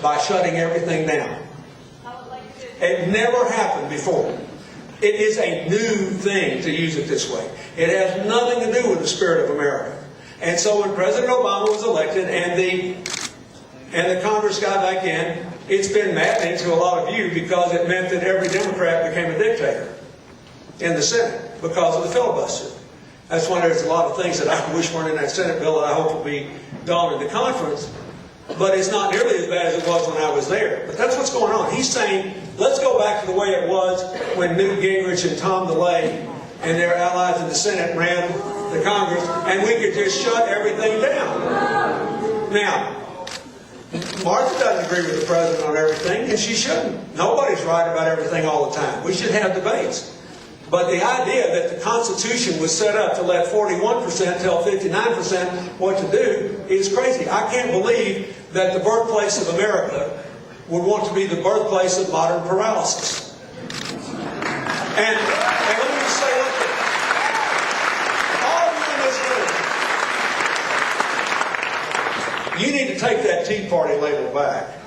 by shutting everything down. It never happened before. It is a new thing to use it this way. It has nothing to do with the spirit of America. And so when President Obama was elected and the Congress got back in, it's been maddening to a lot of you because it meant that every Democrat became a dictator in the Senate because of the filibuster. That's why there's a lot of things that I wish weren't in that Senate bill that I hope will be done in the conference. But it's not nearly as bad as it was when I was there. But that's what's going on. He's saying, let's go back to the way it was when Newt Gingrich and Tom DeLay and their allies in the Senate ran the Congress, and we could just shut everything down. Now, Martha doesn't agree with the president on everything, and she shouldn't. Nobody's right about everything all the time. We should have debates. But the idea that the Constitution was set up to let 41% tell 59% what to do is crazy. I can't believe that the birthplace of America would want to be the birthplace of modern paralysis. And let me just say one thing. All of you in this room, you need to take that Tea Party label back.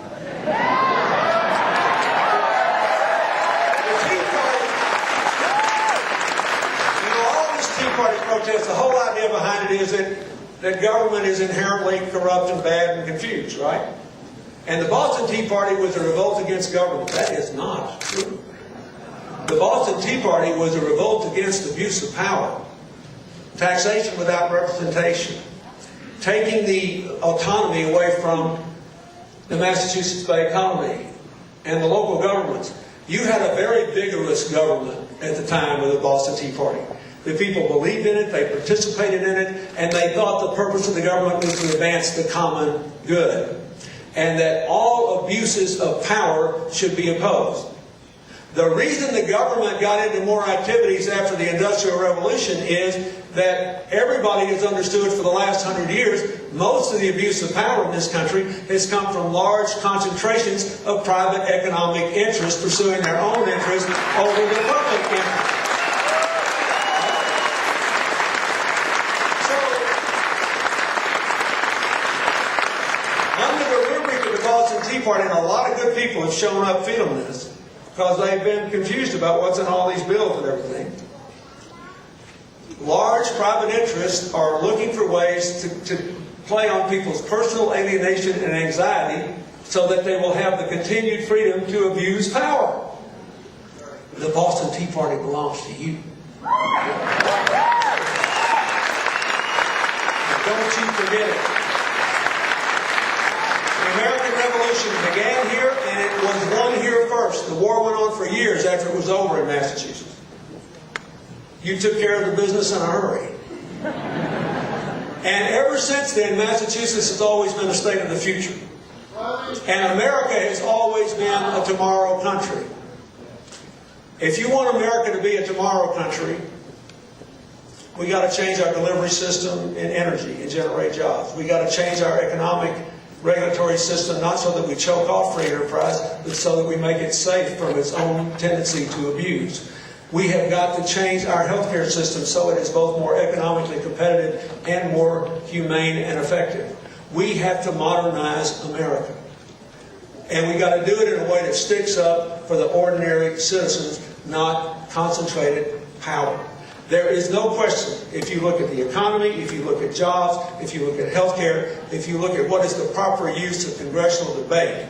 Party protest, the whole idea behind it is that government is inherently corrupt and bad and confused, right? And the Boston Tea Party was a revolt against government. That is not true. The Boston Tea Party was a revolt against abuse of power, taxation without representation, taking the autonomy away from the Massachusetts Bay Colony and the local governments. You had a very vigorous government at the time of the Boston Tea Party. The people believed in it, they participated in it, and they thought the purpose of the government was to advance the common good, and that all abuses of power should be opposed. The reason the government got into more activities after the Industrial Revolution is that everybody has understood for the last 100 years, most of the abuse of power in this country has come from large concentrations of private economic interests pursuing their own interests over the public interest. Party, and a lot of good people have shown up feeling this because they've been confused about what's in all these bills and everything. Large private interests are looking for ways to play on people's personal alienation and anxiety so that they will have the continued freedom to abuse power. The Boston Tea Party belongs to you. Don't you forget it. The American Revolution began here, and it was won here first. The war went on for years after it was over in Massachusetts. You took care of the business in a hurry. And ever since then, Massachusetts has always been a state of the future. And America has always been a tomorrow country. If you want America to be a tomorrow country, we got to change our delivery system in energy and generate jobs. We got to change our economic regulatory system, not so that we choke off free enterprise, but so that we make it safe from its own tendency to abuse. We have got to change our healthcare system so it is both more economically competitive and more humane and effective. We have to modernize America. And we got to do it in a way that sticks up for the ordinary citizens, not concentrated power. There is no question, if you look at the economy, if you look at jobs, if you look at healthcare, if you look at what is the proper use of congressional debate,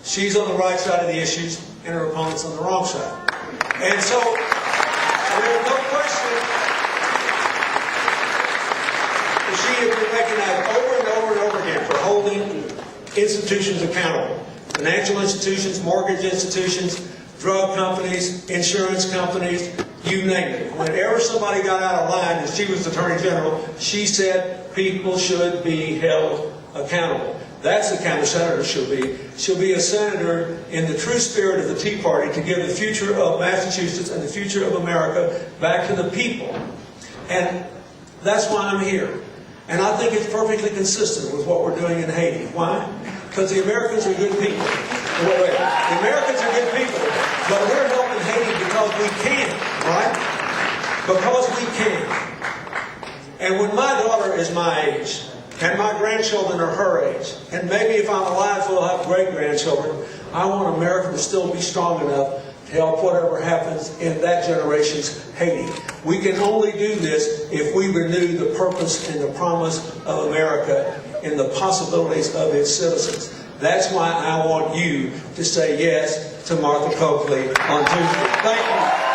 she's on the right side of the issues and her opponent's on the wrong side. And so, there is no question that she has been recognized over and over and over again for holding institutions accountable. Financial institutions, mortgage institutions, drug companies, insurance companies, you name it. Whenever somebody got out of line, and she was Attorney General, she said people should be held accountable. That's the kind of senator she'll be. She'll be a senator in the true spirit of the Tea Party to give the future of Massachusetts and the future of America back to the people. And that's why I'm here. And I think it's perfectly consistent with what we're doing in Haiti. Why? Because the Americans are good people. Wait. The Americans are good people, but we're helping Haiti because we can, right? Because we can. And when my daughter is my age, and my grandchildren are her age, and maybe if I'm alive we'll have great-grandchildren, I want America to still be strong enough to help whatever happens in that generation's Haiti. We can only do this if we renew the purpose and the promise of America and the possibilities of its citizens. That's why I want you to say yes to Martha Coakley on Tuesday. Thank you.